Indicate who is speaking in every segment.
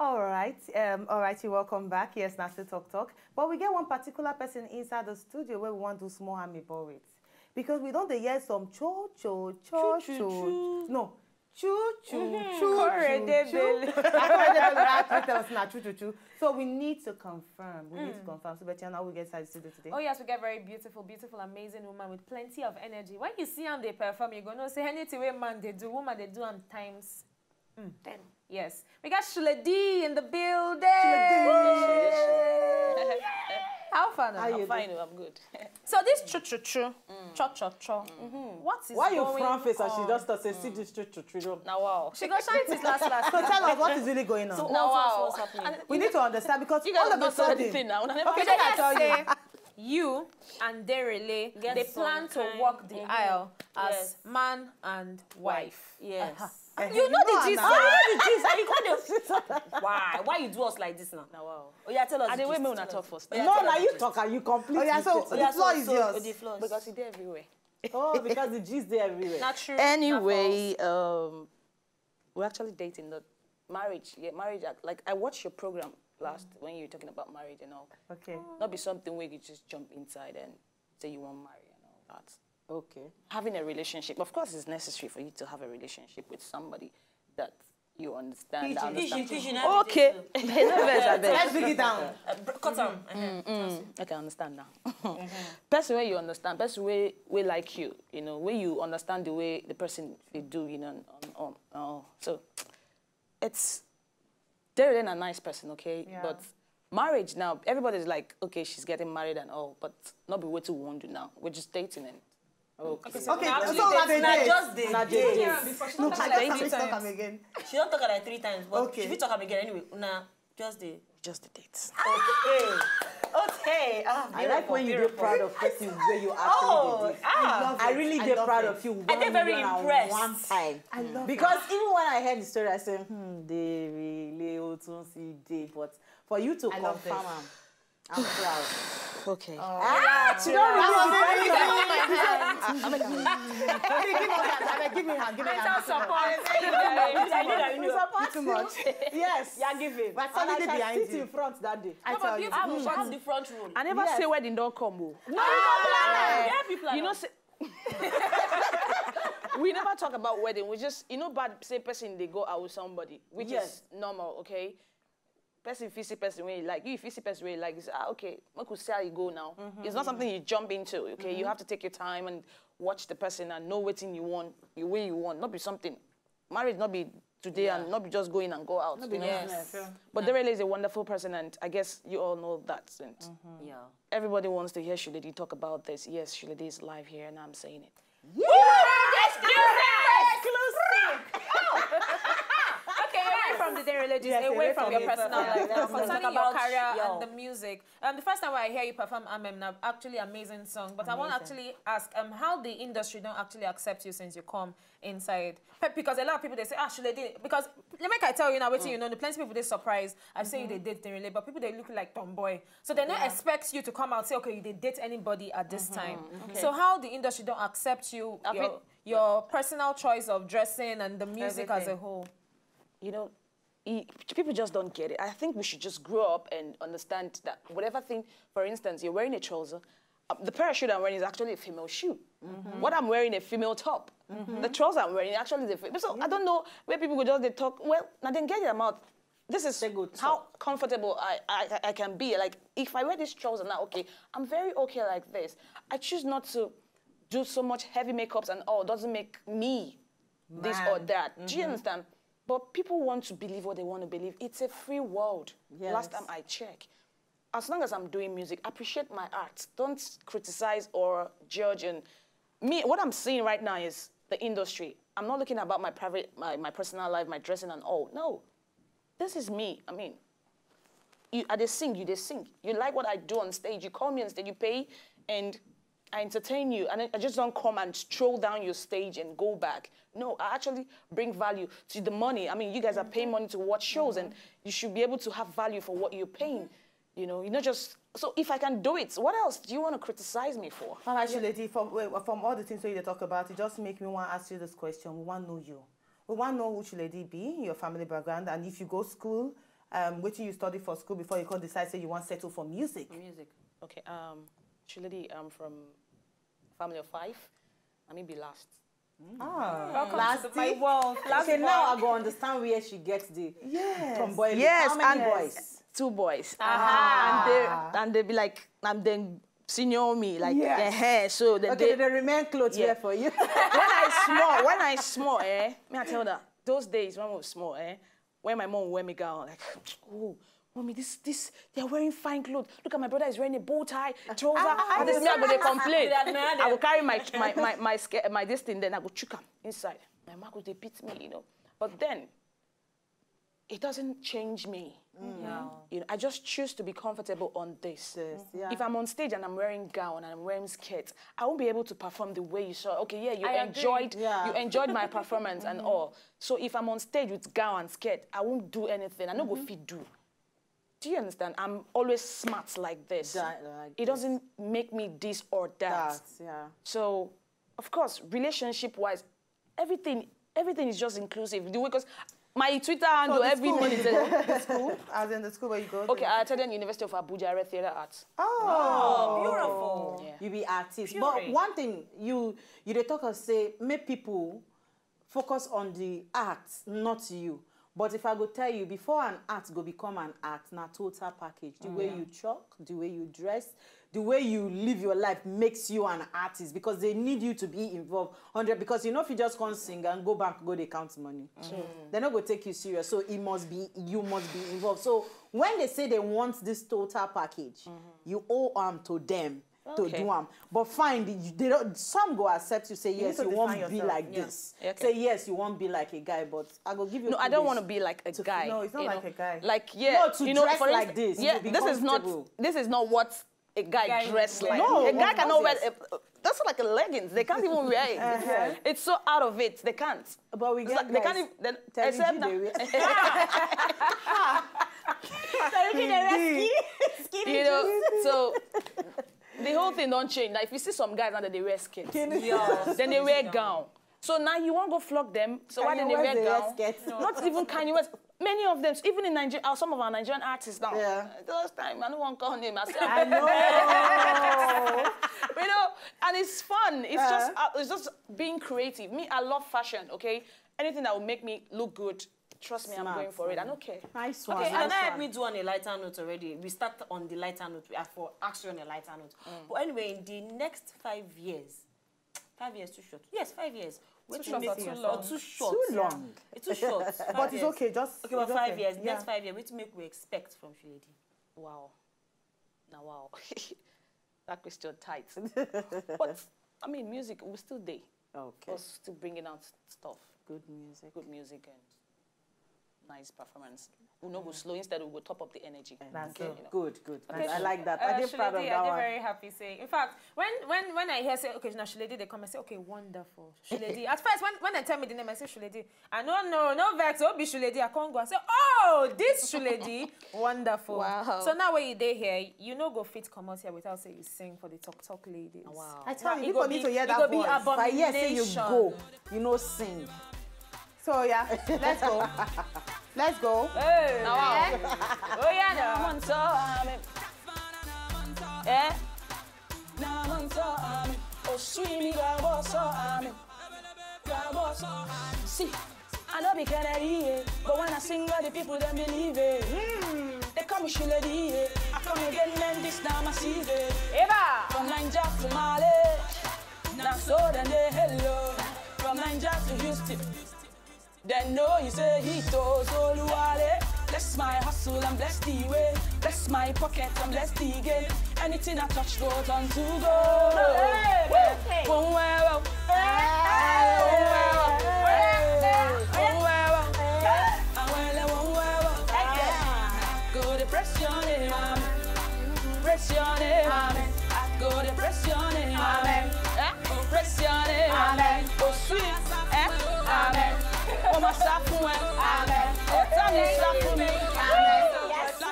Speaker 1: All right, welcome back. Yes, now still talk. But we get one particular person inside the studio where we want to do small amicable with. Because we don't hear some cho. No. Choo. So we need to confirm. So Bettina, we get started today.
Speaker 2: Oh yes, we get very beautiful, amazing woman with plenty of energy. When you see them they perform, you're gonna say anything way man they do, woman they do them times 10. Yes. We got Shuledee in the building. How fun?
Speaker 3: I'm fine. I'm good.
Speaker 2: So this cho. What is
Speaker 4: why you
Speaker 2: going
Speaker 4: frown face and
Speaker 2: on?
Speaker 4: she just say see this cho.
Speaker 3: Now wow.
Speaker 2: She got shine this last.
Speaker 1: So tell us what is really going on.
Speaker 3: So now wow. What's happening?
Speaker 1: And we need to understand because
Speaker 3: you guys
Speaker 1: all of a sudden.
Speaker 3: now.
Speaker 2: Okay, then I tell you. You and Denrele, they plan to walk the aisle as man and wife.
Speaker 3: Yes.
Speaker 2: You know the gist.
Speaker 3: Why you do us like this now? Now wow. Oh yeah, tell us. And the way me una talk first.
Speaker 4: No, now you talk and you complete.
Speaker 1: Oh yeah, so the floor is yours.
Speaker 3: Because it's there everywhere.
Speaker 4: Oh, because the gist there everywhere.
Speaker 2: Not true.
Speaker 3: Anyway, we're actually dating, not marriage. Yeah, marriage. Like I watched your program last when you were talking about marriage and all.
Speaker 1: Okay.
Speaker 3: Not be something where you just jump inside and say you want to marry and all that.
Speaker 4: Okay.
Speaker 3: Having a relationship, of course, it's necessary for you to have a relationship with somebody that you understand. Okay.
Speaker 1: Let's break it down.
Speaker 3: Cut down. I can understand now. Person where you understand, person where like you, you know, where you understand the way the person they do, you know, so it's they're a nice person, okay? Yeah. But marriage now, everybody's like, okay, she's getting married and all, but not be what we want to do now. We're just dating and
Speaker 1: okay.
Speaker 5: So
Speaker 1: that's
Speaker 5: just the day.
Speaker 1: No, she talk again.
Speaker 5: She don't talk like 3 times, but if you talk again anyway, just the
Speaker 3: dates.
Speaker 5: Okay.
Speaker 4: I like when you get proud of person where you actually did it. I really get proud of you.
Speaker 5: I get very impressed.
Speaker 4: One time.
Speaker 1: I love
Speaker 4: because even when I heard the story, I said, they really also see day, but for you to confirm them, I'm proud.
Speaker 3: Okay.
Speaker 4: She don't really give me hand.
Speaker 1: Too much.
Speaker 4: Yes.
Speaker 5: Yeah, give it.
Speaker 1: But somebody behind you.
Speaker 4: Sit in front that day.
Speaker 1: I tell you.
Speaker 5: What's the front row?
Speaker 3: I never say wedding don't come.
Speaker 5: You know,
Speaker 3: we never talk about wedding. We just, bad say person they go out with somebody, which is normal, okay? Person, if you see person where you like, if you see person where you like, you say, okay, I could see how you go now. It's not something you jump into, okay? You have to take your time and watch the person and know what you want, the way you want. Not be something, marriage not be today and not be just go in and go out. But Denrele is a wonderful person and I guess you all know that. And everybody wants to hear Shuledee talk about this. Yes, Shuledee is live here and I'm saying it.
Speaker 2: Yeah! Exclusive! From the Denrele, away from your personal life, concerning your career and the music. The first time I hear you perform actually amazing song, but I want to actually ask how the industry don't actually accept you since you come inside. Because a lot of people, they say, Shuledee, because, let me tell you now, waiting, you know, the plenty of people, they surprised. I say they date Denrele, but people, they look like tomboy. So they don't expect you to come out and say, okay, they date anybody at this time. So how the industry don't accept you, your personal choice of dressing and the music as a whole?
Speaker 3: You know, people just don't get it. I think we should just grow up and understand that whatever thing, for instance, you're wearing a trouser, the pair of shoes I'm wearing is actually a female shoe. What I'm wearing a female top. The trouser I'm wearing actually is a female. So I don't know where people go they talk, well, now then get them out. This is how comfortable I can be. Like, if I wear this trouser now, okay, I'm very okay like this. I choose not to do so much heavy makeups and all. Doesn't make me this or that. Do you understand? But people want to believe what they want to believe. It's a free world. Last time I checked. As long as I'm doing music, appreciate my art. Don't criticize or judge. And me, what I'm seeing right now is the industry. I'm not looking about my private, my personal life, my dressing and all. No, this is me. I mean, they sing, you sing. You like what I do on stage. You call me on stage, you pay, and I entertain you, and I just don't come and stroll down your stage and go back. No, I actually bring value to the money. I mean, you guys are paying money to watch shows, and you should be able to have value for what you're paying. You know, you're not just... So if I can do it, what else do you want to criticize me for?
Speaker 1: Shuledee, from all the things that you talk about, it just make me want to ask you this question. We want to know you. We want to know who Shuledee be, your family background, and if you go to school, what you study for school before you can decide say you want to settle for music?
Speaker 3: Music. Okay. Shuledee, I'm from a family of 5. Let me be last.
Speaker 1: Last
Speaker 4: my world. Okay, now I go understand where she gets the from boy.
Speaker 3: Yes,
Speaker 4: how many
Speaker 3: and
Speaker 4: boys?
Speaker 3: 2 boys. And they be like, and then senior me like, so then
Speaker 4: they remain close here for you.
Speaker 3: when I small, me I tell that those days when I was small, when my mom would wear me gown, like, oh. Mommy, they're wearing fine clothes. Look at my brother is wearing a bow tie, trouser. And this me, I go they complain. I will carry my this thing, then I go chuck inside. My mom they beat me, you know. But then, it doesn't change me. You know, I just choose to be comfortable on this. If I'm on stage and I'm wearing gown and I'm wearing skirt, I won't be able to perform the way you saw. Okay, you enjoyed my performance and all. So if I'm on stage with gown and skirt, I won't do anything. I don't go fit do. Do you understand? I'm always smart like this. It doesn't make me this or that. So, of course, relationship-wise, everything is just inclusive. Because my Twitter handle every morning says,
Speaker 1: the school? As in the school where you go?
Speaker 3: Okay, I attended University of Abuja, I read theater arts.
Speaker 5: Oh, beautiful.
Speaker 3: Yeah.
Speaker 4: You be artist. But one thing, you talk and say, make people focus on the art, not you. But if I go tell you, before an art go become an art, na total package. The way you talk, the way you dress, the way you live your life makes you an artist because they need you to be involved 100. Because you know if you just can't sing and go back, they count money. They're not going to take you serious. So you must be involved. So when they say they want this total package, you owe to them. To do them, but fine. They don't. Some go accept you. Say yes, you won't be like this. Say yes, you won't be like a guy. But I go give you.
Speaker 3: No, I don't want to be like a guy.
Speaker 1: No, it's not like a guy.
Speaker 3: Like
Speaker 4: no, to dress like this.
Speaker 3: Yeah, this is not what a guy dress like.
Speaker 4: No,
Speaker 3: a guy cannot wear. That's like a leggings. They can't even wear it. It's so out of it. They can't.
Speaker 4: But we get
Speaker 3: they can't even. Except that. You know, so. The whole thing don't change. Now, if you see some guys now that they wear skirts, then they wear gown. So now you won't go flog them. So why then they wear gown? No. Not even Kanye West. Many of them, even in Nigeria, some of our Nigerian artists now. Those time, I don't want to call him.
Speaker 4: I know.
Speaker 3: You know, and it's fun. It's just being creative. Me, I love fashion. Okay, anything that will make me look good. Trust me, I'm going for it. I don't care.
Speaker 4: Nice one.
Speaker 5: Okay, and I had me do on a lighter note already. We start on the lighter note. I for ask you on a lighter note. But anyway, in the next 5 years, 5 years too short. Yes, 5 years.
Speaker 3: Too short or too long?
Speaker 5: Too short.
Speaker 4: Too long.
Speaker 5: It's too short.
Speaker 1: But it's okay. Just
Speaker 5: okay. But 5 years. Next 5 years, what make we expect from Shuledee?
Speaker 3: Wow. Now, wow. That question tight. But I mean, music. We're still there.
Speaker 4: Okay.
Speaker 3: We're still bringing out stuff.
Speaker 4: Good music.
Speaker 3: Good music and nice performance. We'll not go slow. Instead, we'll go top up the energy.
Speaker 1: That's
Speaker 4: good.
Speaker 1: Okay,
Speaker 4: I like that. I did proud of that one.
Speaker 2: I'm very happy saying. In fact, when I hear say, okay, now Shuledee, they come and say, okay, wonderful, Shuledee. At first, when they tell me the name, I say Shuledee. I no vex, oh, be Shuledee. I can't go and say, oh, this Shuledee, wonderful.
Speaker 3: Wow.
Speaker 2: So now when you there here, you no go fit come out here without say you sing for the talk ladies.
Speaker 3: Wow.
Speaker 1: I tell you, people need to hear that voice.
Speaker 4: But yes, say you go, you know, sing.
Speaker 1: So yeah, let's go. Let's go.
Speaker 2: Hey.
Speaker 3: Now, oh yeah, see, I know be Canary, but when I sing, all the people don't believe it. They call me Shuledee. I come again, man, this time I see it. Eva, from Nigeria to Mali, now so then they hello. From Nigeria to Houston. Then know you say he told Oluwale. Bless my hustle and bless the way. Bless my pocket and bless the gain. Anything I touch goes on to go. Go to press your name, press your name, go to press your name, press your name, oh sweet, amen. Oh my safu, amen. Oh tell me safu me, amen. Yes, I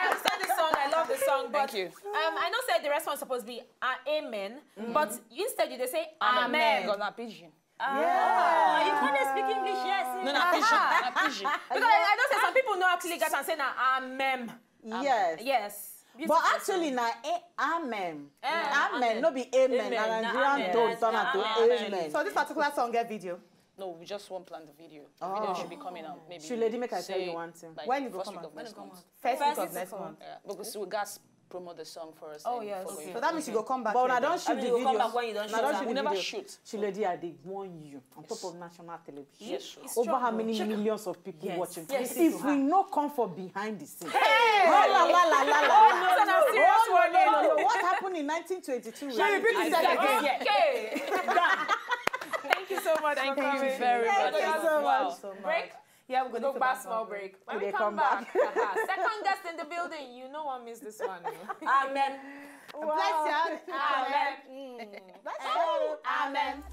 Speaker 3: understand this song. I love the song. But thank you.
Speaker 2: I know said the response supposed to be amen, but instead you they say amen.
Speaker 3: Because not pigeon.
Speaker 5: You can't speak English, yes.
Speaker 3: No, not pidgin.
Speaker 2: Because I don't say some people know actually get and say na amen.
Speaker 4: Yes.
Speaker 2: Yes.
Speaker 4: But actually, na amen. Amen, no be amen. Na Nigerian don't turn out to amen.
Speaker 1: So this particular song get video?
Speaker 3: No, we just won't plan the video. The video should be coming out maybe.
Speaker 4: Shuledee, make I tell you one thing.
Speaker 3: Like
Speaker 1: when you go
Speaker 3: first
Speaker 1: come
Speaker 3: week
Speaker 1: out?
Speaker 3: of next month.
Speaker 1: First week of next month.
Speaker 3: Yeah, because we got promote the song for us.
Speaker 2: Oh yes.
Speaker 3: Okay.
Speaker 1: So that means you go come back.
Speaker 4: But I don't shoot the video.
Speaker 5: Come back when you don't shoot.
Speaker 3: We never shoot.
Speaker 4: Shuledee, I did warn you on top of national television.
Speaker 3: Yes.
Speaker 4: Over how many millions of people watching?
Speaker 5: Yes.
Speaker 4: If we no come for behind the scene.
Speaker 1: Hey!
Speaker 4: What happened in 1922?
Speaker 2: Okay. Thank you so much.
Speaker 3: Thank you very much.
Speaker 4: Thank you so much.
Speaker 2: Break.
Speaker 1: Yeah, we're
Speaker 2: We
Speaker 1: going
Speaker 2: go back small break. When we come back, second guest in the building, you know what miss this one.
Speaker 5: Amen.
Speaker 1: Bless you.
Speaker 2: Amen.
Speaker 1: Bless you. Amen.